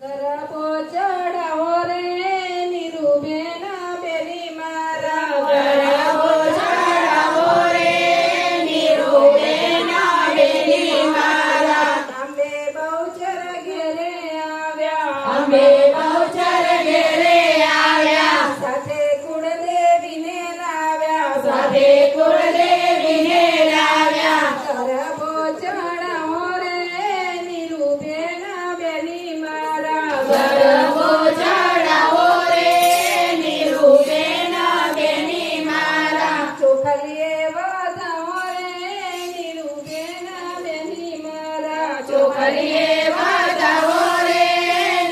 ગરબો ચડાવો રે નીરુબેના બેની મારા ગરબો ચડાવો રે નીરુબેના બેની મારા અંબે બહુચર ઘેરે આવ્યા અંબે બહુચર ઘેરે આવ્યા સાથે કુળદેવીને લાવ્યા સાથે કુળદેવીને લાવ્યા ગરબો ચડાવો રે નીરુબેના બેની મારા ગરબો ચડાવો રે નીરુબેના બેની મારા ચોખલીએ વધાવો રે નીરુબેના બેની મારા ચોખલીએ વધાવો રે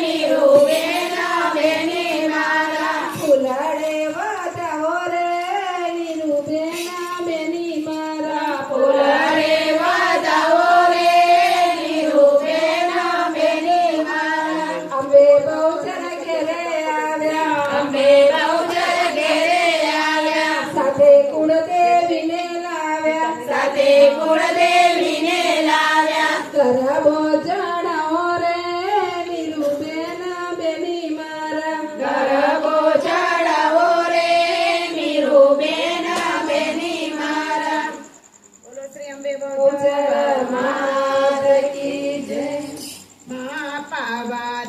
નીરુબેના બેની મારા ફૂલાડે વધાવો રે નીરુબેના બેની મારા ફૂલરે વધાવો રે નીરુબેના બેની મારા અંબે બહુચર ઘેરે આવ્યા અંબે બહુચર ઘેરે આવ્યા સાથે કુળદેવીને લાવ્યા સાથે કુળદેવીને લાવ્યા ગરબો ચડાવો રે નીરુબેના બેની મારા ગરબો ચડાવો રે નીરુબેના બેની મારા બોલો શ્રી અંબે બહુચર બહુચર માત કી જય મા પાવા